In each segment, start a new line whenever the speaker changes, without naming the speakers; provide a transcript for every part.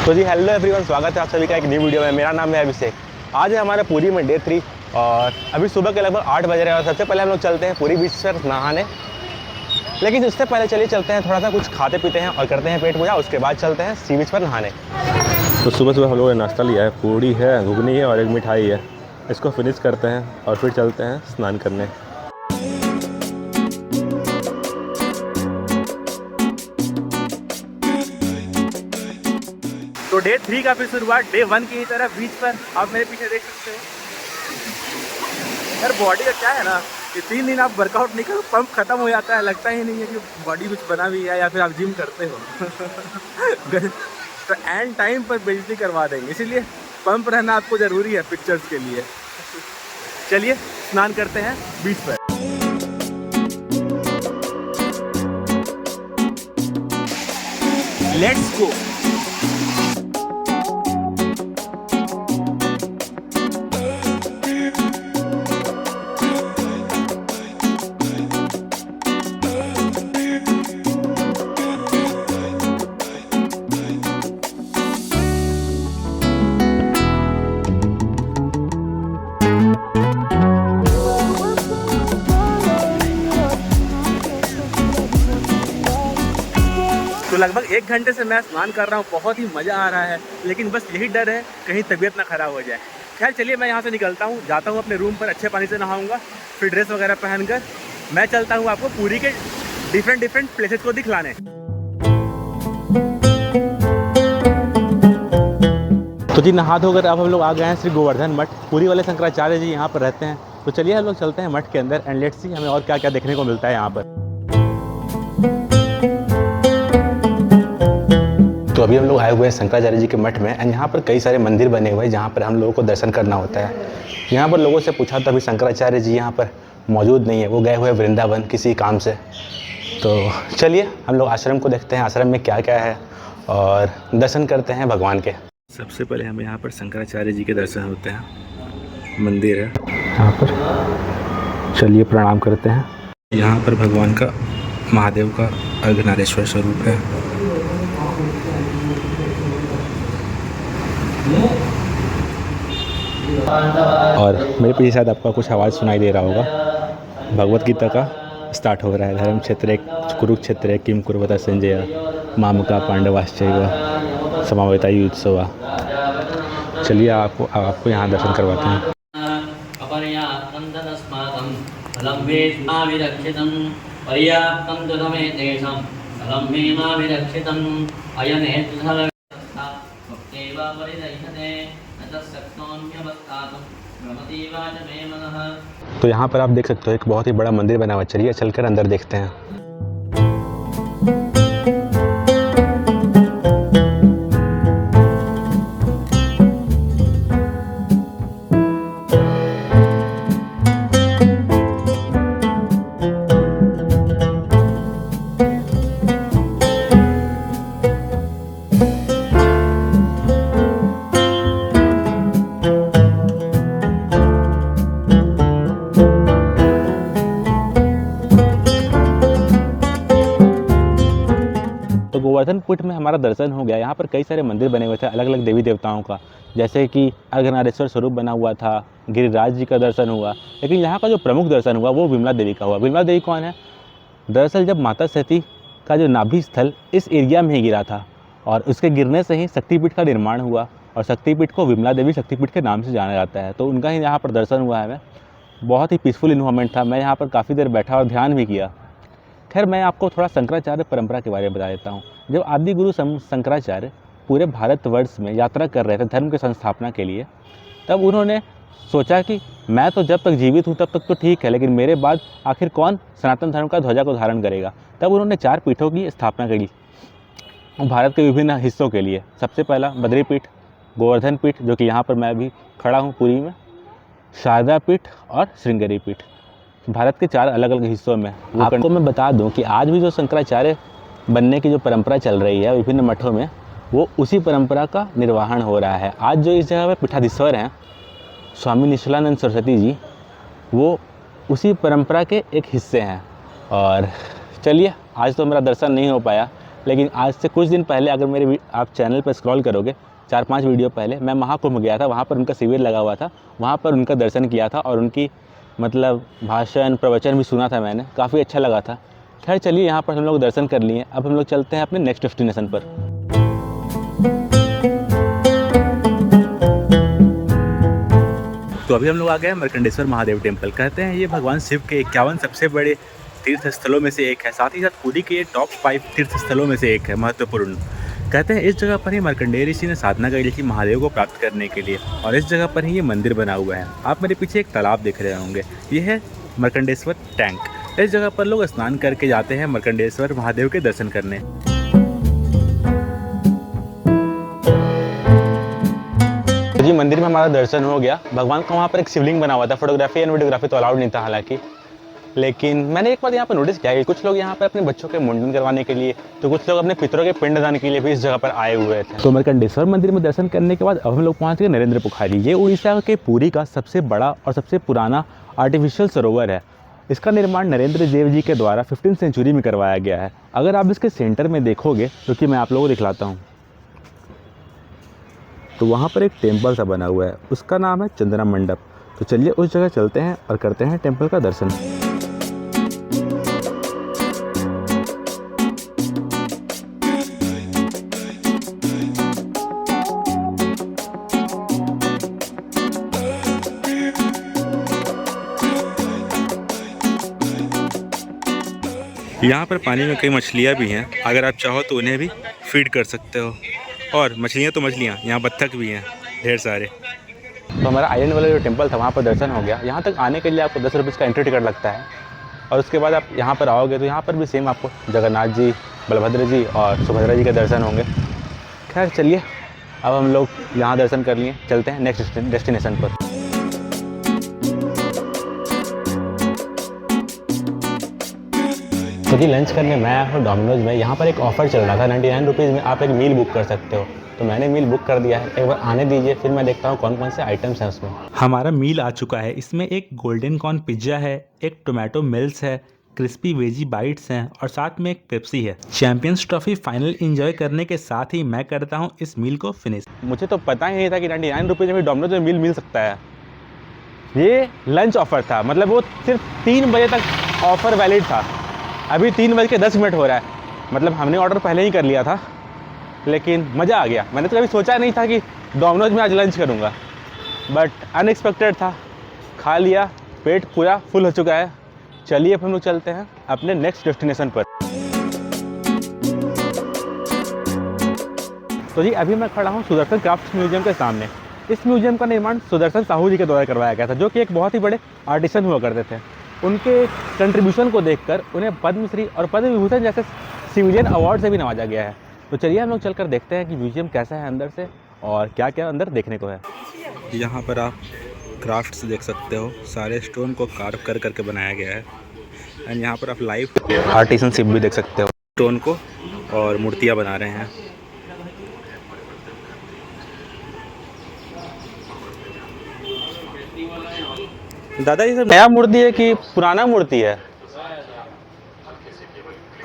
तो जी hello everyone, स्वागत है आप सभी का एक न्यू वीडियो में। मेरा नाम है अभिषेक। आज है हमारा पुरी में डे 3 और अभी सुबह के लगभग 8 बज रहे हैं और सबसे पहले हम लोग चलते हैं पुरी बीच पर नहाने। लेकिन उससे पहले चलिए चलते हैं, थोड़ा सा कुछ खाते पीते हैं और करते हैं पेट पूजा। उसके बाद चलते हैं सी बीच पर नहाने। तो सुबह सुबह हम लोगों ने नाश्ता लिया है, पूरी है, घुगनी है और एक मिठाई है। इसको फिनिश करते हैं और फिर चलते हैं स्नान करने। तो डे 3 का फिर शुरुआत डे 1 की तरह बीच पर आप मेरे पीछे देख सकते हो। यार बॉडी का क्या है ना कि 3 दिन आप वर्कआउट नहीं करो, पंप खत्म हो जाता है, लगता ही नहीं है कि बॉडी कुछ बना भी है या फिर आप जिम करते हो। तो एंड टाइम पर बेइज्जती करवा देंगे, इसीलिए पंप रहना आपको ज़रूरी है पिक्चर्स के लिए। चलिए स्नान करते हैं बीच पर। Let's go. तो लगभग 1 घंटे से मैं स्नान कर रहा हूँ, बहुत ही मज़ा आ रहा है। लेकिन बस यही डर है कहीं तबीयत ना ख़राब हो जाए। खैर चलिए मैं यहाँ से निकलता हूँ, जाता हूँ अपने रूम पर, अच्छे पानी से नहाऊंगा, फिर ड्रेस वगैरह पहनकर मैं चलता हूँ आपको पुरी के डिफरेंट प्लेसेस को दिखलाने। तो जी नहा धोकर अब हम लोग आ गए हैं श्री गोवर्धन मठ। पुरी वाले शंकराचार्य जी यहाँ पर रहते हैं। तो चलिए हम लोग चलते हैं मठ के अंदर एंड लेट्स सी हमें और क्या क्या देखने को मिलता है यहाँ पर। तो अभी हम लोग आए हुए हैं शंकराचार्य जी के मठ में एंड यहाँ पर कई सारे मंदिर बने हुए हैं जहाँ पर हम लोगों को दर्शन करना होता है। यहाँ पर लोगों से पूछा तो अभी शंकराचार्य जी यहाँ पर मौजूद नहीं है, वो गए हुए वृंदावन किसी काम से। तो चलिए हम लोग आश्रम को देखते हैं, आश्रम में क्या क्या है और दर्शन करते हैं भगवान के। सबसे पहले हमें यहाँ पर शंकराचार्य जी के दर्शन होते हैं, मंदिर है यहाँ पर। चलिए प्रणाम करते हैं। यहाँ पर भगवान का, महादेव का अर्धनारीश्वर स्वरूप है। और मेरे पीछे शायद आपका कुछ आवाज़ सुनाई दे रहा होगा, भगवत गीता का स्टार्ट हो रहा है। धर्म क्षेत्र कुरुक्षेत्र किम कुर्वता संजय मामका पांडवाश्चैव समावेता युत्सवा। चलिए आपको यहाँ दर्शन करवाते हैं। तो यहाँ पर आप देख सकते हो एक बहुत ही बड़ा मंदिर बना हुआ है। चलिए चलकर अंदर देखते हैं। गोवर्धन पीठ में हमारा दर्शन हो गया। यहाँ पर कई सारे मंदिर बने हुए थे अलग अलग देवी देवताओं का, जैसे कि अर्धनारीश्वर स्वरूप बना हुआ था, गिरिराज जी का दर्शन हुआ। लेकिन यहाँ का जो प्रमुख दर्शन हुआ वो विमला देवी का हुआ। विमला देवी कौन है? दरअसल जब माता सती का जो नाभि स्थल इस एरिया में ही गिरा था और उसके गिरने से ही शक्तिपीठ का निर्माण हुआ और शक्तिपीठ को विमला देवी शक्तिपीठ के नाम से जाना जाता है। तो उनका ही यहाँ पर दर्शन हुआ है हमें। बहुत ही पीसफुल इन्वायरमेंट था। मैं यहाँ पर काफ़ी देर बैठा और ध्यान भी किया। खैर मैं आपको थोड़ा शंकराचार्य परंपरा के बारे में बता देता हूँ। जब आदि गुरु शंकराचार्य पूरे भारतवर्ष में यात्रा कर रहे थे धर्म की संस्थापना के लिए, तब उन्होंने सोचा कि मैं तो जब तक जीवित हूँ तब तक तो ठीक है, लेकिन मेरे बाद आखिर कौन सनातन धर्म का ध्वजा को धारण करेगा। तब उन्होंने 4 पीठों की स्थापना करी भारत के विभिन्न हिस्सों के लिए। सबसे पहला बद्री पीठ, गोवर्धन पीठ जो कि यहाँ पर मैं भी खड़ा हूँ पुरी में, शारदा पीठ और श्रृंगेरी पीठ, भारत के 4 अलग अलग हिस्सों में। आपको मैं बता दूं कि आज भी जो शंकराचार्य बनने की जो परंपरा चल रही है विभिन्न मठों में, वो उसी परंपरा का निर्वहन हो रहा है। आज जो इस जगह पे पीठाधीश्वर हैं स्वामी निश्चलानंद सरस्वती जी, वो उसी परंपरा के एक हिस्से हैं। और चलिए आज तो मेरा दर्शन नहीं हो पाया, लेकिन आज से कुछ दिन पहले अगर मेरे आप चैनल पर स्क्रॉल करोगे 4-5 वीडियो पहले, मैं महाकुंभ गया था, वहाँ पर उनका शिविर लगा हुआ था, वहाँ पर उनका दर्शन किया था और उनकी मतलब भाषण प्रवचन भी सुना था मैंने, काफ़ी अच्छा लगा था। खैर चलिए, यहाँ पर हम लोग दर्शन कर लिए, अब हम लोग चलते हैं अपने नेक्स्ट डेस्टिनेशन पर। तो अभी हम लोग आ गए हैं मर्कंडेश्वर महादेव टेम्पल। कहते हैं ये भगवान शिव के 51 सबसे बड़े तीर्थ स्थलों में से एक है, साथ ही साथ पूरी के ये टॉप 5 तीर्थ स्थलों में से एक है, महत्वपूर्ण। कहते हैं इस जगह पर ही मार्कंडेय ऋषि ने साधना करी थी महादेव को प्राप्त करने के लिए, और इस जगह पर ही ये मंदिर बना हुआ है। आप मेरे पीछे एक तालाब देख रहे होंगे, ये है मार्कंडेश्वर टैंक। इस जगह पर लोग स्नान करके जाते हैं मार्कंडेश्वर महादेव के दर्शन करने। जी मंदिर में हमारा दर्शन हो गया। भगवान का वहाँ पर एक शिवलिंग बना हुआ था, फोटोग्राफी एंड वीडियोग्राफी तो अलाउड नहीं था हालांकि, लेकिन मैंने एक बार यहाँ पर नोटिस किया कि कुछ लोग यहाँ पर अपने बच्चों के मुंडन करवाने के लिए, तो कुछ लोग अपने पितरों के पिंडदान के लिए भी इस जगह पर आए हुए थे। तो मार्कंडेश्वर मंदिर में दर्शन करने के बाद अब हम लोग पहुँच गए नरेंद्र पोखरी। ये उड़ीसा के पुरी का सबसे बड़ा और सबसे पुराना आर्टिफिशियल सरोवर है। इसका निर्माण नरेंद्र देव जी के द्वारा 15वीं सेंचुरी में करवाया गया है। अगर आप इसके सेंटर में देखोगे, जो कि मैं आप लोगों को दिखलाता हूँ, तो वहाँ पर एक टेम्पल सा बना हुआ है, उसका नाम है चंद्रा मंडप। तो चलिए उस जगह चलते हैं और करते हैं टेम्पल का दर्शन। यहाँ पर पानी में कई मछलियाँ भी हैं, अगर आप चाहो तो उन्हें भी फीड कर सकते हो। और मछलियाँ तो मछलियाँ, यहाँ बत्तख भी हैं ढेर सारे। तो हमारा आइलैंड वाला जो टेम्पल था वहाँ पर दर्शन हो गया। यहाँ तक आने के लिए आपको 10 रुपये का एंट्री टिकट लगता है, और उसके बाद आप यहाँ पर आओगे तो यहाँ पर भी सेम आपको जगन्नाथ जी, बलभद्र जी और सुभद्रा जी के दर्शन होंगे। खैर चलिए, अब हम लोग यहाँ दर्शन कर लिए, चलते हैं नेक्स्ट डेस्टिनेशन पर। तो जी लंच करने मैं आया हूँ डोमिनोज में। यहाँ पर एक ऑफ़र चल रहा था, 99 रुपीज़ में आप एक मील बुक कर सकते हो। तो मैंने मील बुक कर दिया है, एक बार आने दीजिए, फिर मैं देखता हूँ कौन कौन से आइटम्स हैं उसमें। हमारा मील आ चुका है। इसमें एक गोल्डन कॉर्न पिज्ज़ा है, एक टोमेटो मिल्स है, क्रिस्पी वेजी बाइट्स हैं और साथ में एक पेप्सी है। चैंपियंस ट्रॉफी फाइनल एंजॉय करने के साथ ही मैं करता हूँ इस मील को फिनिश। मुझे तो पता ही नहीं था कि 99 रुपीज़ में डोमिनोज में मील मिल सकता है। ये लंच ऑफ़र था, मतलब वो सिर्फ 3 बजे तक ऑफ़र वैलिड था। अभी 3:10 हो रहा है, मतलब हमने ऑर्डर पहले ही कर लिया था, लेकिन मज़ा आ गया। मैंने तो कभी सोचा नहीं था कि डोमिनोज में आज लंच करूँगा, बट अनएक्सपेक्टेड था। खा लिया, पेट पूरा फुल हो चुका है। चलिए अब हम लोग चलते हैं अपने नेक्स्ट डेस्टिनेशन पर। तो जी अभी मैं खड़ा हूँ सुदर्शन क्राफ्ट म्यूजियम के सामने। इस म्यूजियम का निर्माण सुदर्शन साहू जी के द्वारा करवाया गया था, जो कि एक बहुत ही बड़े आर्टिसन हुआ करते थे। उनके कंट्रीब्यूशन को देखकर उन्हें पद्मश्री और पद्म विभूषण जैसे सिविलियन अवार्ड से भी नवाजा गया है। तो चलिए हम लोग चलकर देखते हैं कि म्यूजियम कैसा है अंदर से और क्या क्या अंदर देखने को है। यहाँ पर आप क्राफ्ट्स देख सकते हो, सारे स्टोन को कार्व कर करके बनाया गया है। एंड यहाँ पर आप लाइव आर्टिसनशिप भी देख सकते हो, स्टोन को और मूर्तियाँ बना रहे हैं। दादा ये सब नया मूर्ति है कि पुराना मूर्ति है?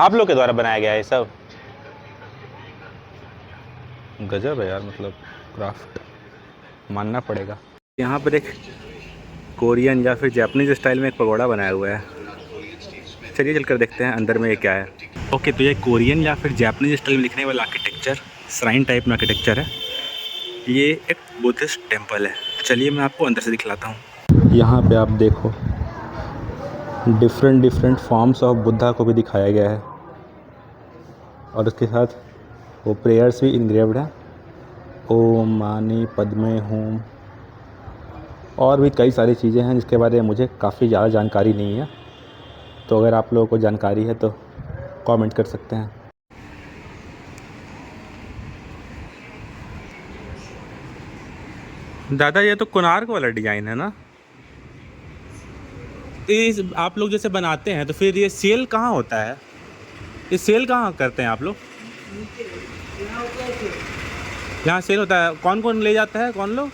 आप लोग के द्वारा बनाया गया है ये सब? गजब है यार, मतलब क्राफ्ट मानना पड़ेगा। यहाँ पर एक कोरियन या फिर जापानीज स्टाइल में एक पगोड़ा बनाया हुआ है। चलिए चलकर देखते हैं अंदर में ये क्या है। ओके, तो ये कोरियन या फिर जापानीज स्टाइल में लिखने वाला आर्किटेक्चर, श्राइन टाइप में आर्किटेक्चर है। ये एक बुद्धिस्ट टेम्पल है। चलिए मैं आपको अंदर से दिखलाता हूँ। यहाँ पे आप देखो डिफरेंट फॉर्म्स ऑफ बुद्धा को भी दिखाया गया है, और उसके साथ वो प्रेयर्स भी इनग्रेव्ड है, ओम मानी पद्मे हूम, और भी कई सारी चीज़ें हैं जिसके बारे में मुझे काफ़ी ज़्यादा जानकारी नहीं है। तो अगर आप लोगों को जानकारी है तो कमेंट कर सकते हैं। दादा ये तो कोणार्क वाला डिज़ाइन है ना? इस आप लोग जैसे बनाते हैं तो फिर ये सेल कहाँ होता है? ये सेल कहाँ करते हैं आप लोग? यहाँ सेल होता है। कौन कौन ले जाता है, कौन लोग?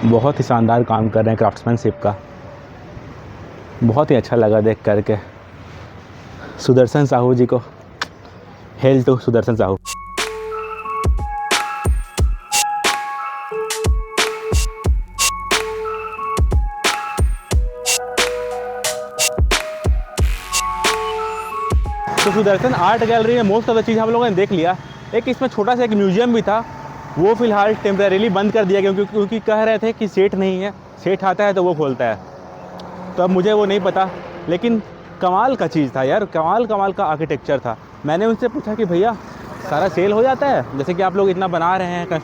बहुत ही शानदार काम कर रहे हैं क्राफ्ट्समैनशिप का। बहुत ही अच्छा लगा देख करके। सुदर्शन साहू जी को हेल टू सुदर्शन साहू। तो सुदर्शन आर्ट गैलरी में मोस्ट ऑफ द चीज़ हम लोगों ने देख लिया। एक इसमें छोटा सा एक म्यूजियम भी था, वो फ़िलहाल टेम्परेरीली बंद कर दिया गया क्योंकि कह रहे थे कि सेठ नहीं है, सेठ आता है तो वो खोलता है। तो अब मुझे वो नहीं पता, लेकिन कमाल का चीज़ था यार, कमाल का आर्किटेक्चर था। मैंने उनसे पूछा कि भैया सारा सेल हो जाता है, जैसे कि आप लोग इतना बना रहे हैं,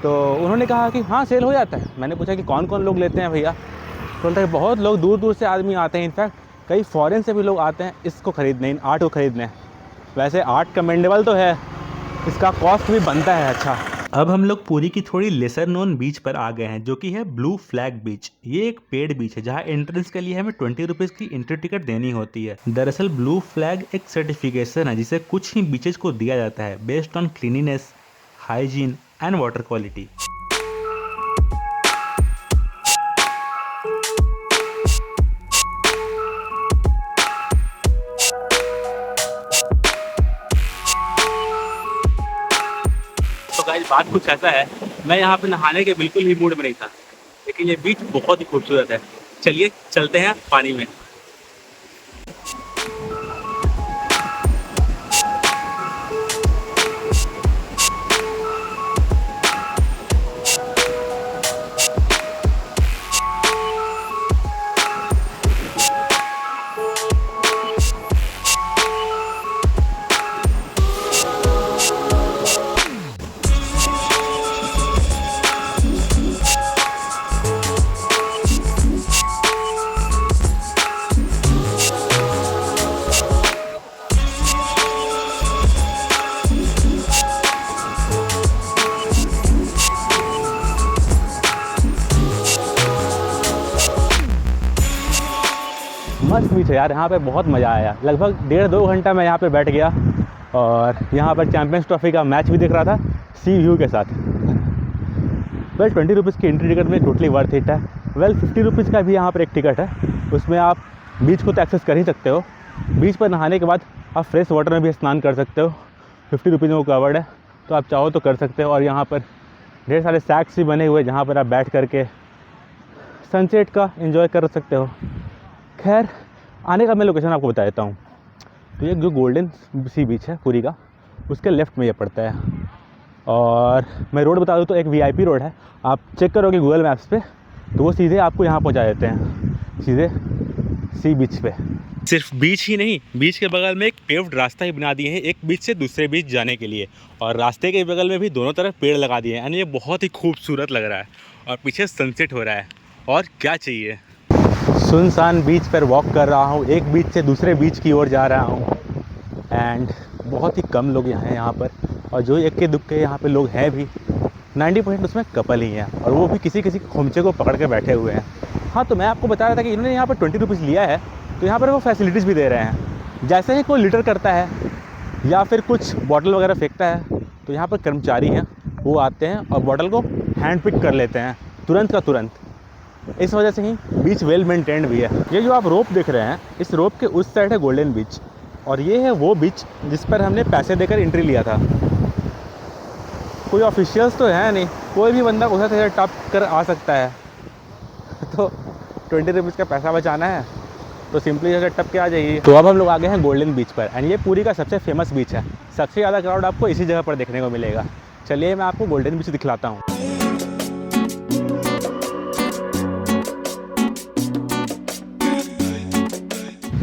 तो उन्होंने कहा कि हाँ सेल हो जाता है। मैंने पूछा कि कौन कौन लोग लेते हैं भैया, तो बोलते हैं बहुत लोग दूर दूर से आदमी आते हैं, इनफैक्ट कई फॉरेन से भी लोग आते हैं इसको ख़रीदने, इन आर्ट को ख़रीदने। वैसे आर्ट कमेंडेबल तो है, इसका कॉस्ट भी बनता है अच्छा। अब हम लोग पुरी की थोड़ी लेसर नोन बीच पर आ गए हैं, जो कि है ब्लू फ्लैग बीच। ये एक पेड बीच है जहाँ एंट्रेंस के लिए हमें 20 रुपीज़ की एंट्री टिकट देनी होती है। दरअसल ब्लू फ्लैग एक सर्टिफिकेशन है जिसे कुछ ही बीचेज को दिया जाता है based on cleanliness, hygiene and water quality. तो गाइस बात कुछ ऐसा है, मैं यहाँ पे नहाने के बिल्कुल ही मूड में नहीं था, लेकिन ये बीच बहुत ही खूबसूरत है। चलिए चलते हैं पानी में। मस्त बीच है यार, यहाँ पे बहुत मज़ा आया। लगभग 1.5-2 घंटा मैं यहाँ पे बैठ गया और यहाँ पर चैम्पियंस ट्रॉफी का मैच भी दिख रहा था सी व्यू के साथ। वेल 20 रुपीज़ की एंट्री टिकट में टोटली वर्थ इट है। वेल 50 रुपीज़ का भी यहाँ पर एक टिकट है, उसमें आप बीच को तो एक्सेस कर ही सकते हो। बीच पर नहाने के बाद आप फ्रेश वाटर में भी स्नान कर सकते हो। 50 रुपीज़ में वो कवर्ड है, तो आप चाहो तो कर सकते हो। और यहाँ पर ढेर सारे सैक्स भी बने हुए जहाँ पर आप बैठ करके सनसेट का एंजॉय कर सकते हो। खैर आने का मैं लोकेशन आपको बता देता हूँ। तो ये जो गोल्डन सी बीच है पुरी का, उसके लेफ़्ट में ये पड़ता है। और मैं रोड बता दूँ तो एक वीआईपी रोड है, आप चेक करोगे गूगल मैप्स पे तो वो सीधे आपको यहाँ पहुँचा देते हैं, सीधे सी बीच पे। सिर्फ बीच ही नहीं, बीच के बगल में एक पेव्ड रास्ता ही बना दिए हैं एक बीच से दूसरे बीच जाने के लिए, और रास्ते के बगल में भी दोनों तरफ पेड़ लगा दिए हैं। यानी ये बहुत ही खूबसूरत लग रहा है और पीछे सनसेट हो रहा है, और क्या चाहिए। सुनसान बीच पर वॉक कर रहा हूँ, एक बीच से दूसरे बीच की ओर जा रहा हूँ, एंड बहुत ही कम लोग हैं यहाँ पर, और जो इक्के दुक्के यहाँ पे लोग हैं भी 90% उसमें कपल ही हैं, और वो भी किसी किसी खोमचे को पकड़ के बैठे हुए हैं। हाँ, तो मैं आपको बता रहा था कि इन्होंने यहाँ पर 20 रुपीज़ लिया है, तो यहाँ पर वो फैसिलिटीज़ भी दे रहे हैं। जैसे ही कोई लिटर करता है या फिर कुछ बॉटल वगैरह फेंकता है, तो यहाँ पर कर्मचारी हैं, वो आते हैं और बॉटल को हैंड पिक कर लेते हैं तुरंत का तुरंत। इस वजह से ही बीच वेल मेंटेन्ड भी है। ये जो आप रोप देख रहे हैं, इस रोप के उस साइड है गोल्डन बीच, और ये है वो बीच जिस पर हमने पैसे देकर एंट्री लिया था। कोई ऑफिशियल्स तो है नहीं, कोई भी बंदा उधर से टप कर आ सकता है। तो 20 रुपीज़ का पैसा बचाना है तो सिंपली जैसे टप के आ जाइए। तो अब हम लोग आ गए हैं गोल्डन बीच पर, एंड ये पुरी का सबसे फेमस बीच है। सबसे ज़्यादा क्राउड आपको इसी जगह पर देखने को मिलेगा। चलिए मैं आपको गोल्डन बीच दिखलाता हूँ।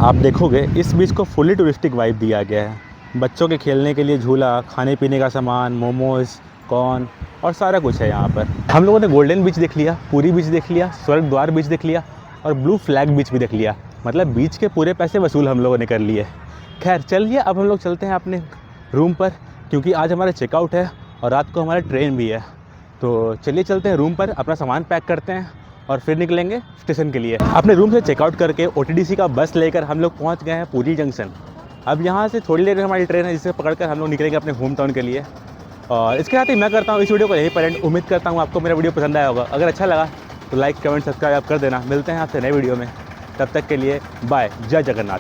आप देखोगे इस बीच को फुली टूरिस्टिक वाइब दिया गया है। बच्चों के खेलने के लिए झूला, खाने पीने का सामान, मोमोज़, कॉर्न और सारा कुछ है यहाँ पर। हम लोगों ने गोल्डन बीच देख लिया, पुरी बीच देख लिया, स्वर्ग द्वार बीच देख लिया, और ब्लू फ्लैग बीच भी देख लिया। मतलब बीच के पूरे पैसे वसूल हम लोगों ने कर लिए। खैर चलिए अब हम लोग चलते हैं अपने रूम पर, क्योंकि आज हमारा चेकआउट है और रात को हमारा ट्रेन भी है। तो चलिए चलते हैं रूम पर, अपना सामान पैक करते हैं और फिर निकलेंगे स्टेशन के लिए। अपने रूम से चेकआउट करके OTDC का बस लेकर हम लोग पहुंच गए हैं पुरी जंक्शन। अब यहाँ से थोड़ी देर में हमारी ट्रेन है, जिसे पकड़कर हम लोग निकलेंगे अपने होम टाउन के लिए। और इसके साथ ही मैं करता हूँ इस वीडियो को यही पर एंड। उम्मीद करता हूँ आपको मेरा वीडियो पसंद आया होगा। अगर अच्छा लगा तो लाइक, कमेंट, सब्सक्राइब कर देना। मिलते हैं आपसे नए वीडियो में। तब तक के लिए बाय, जय जगन्नाथ।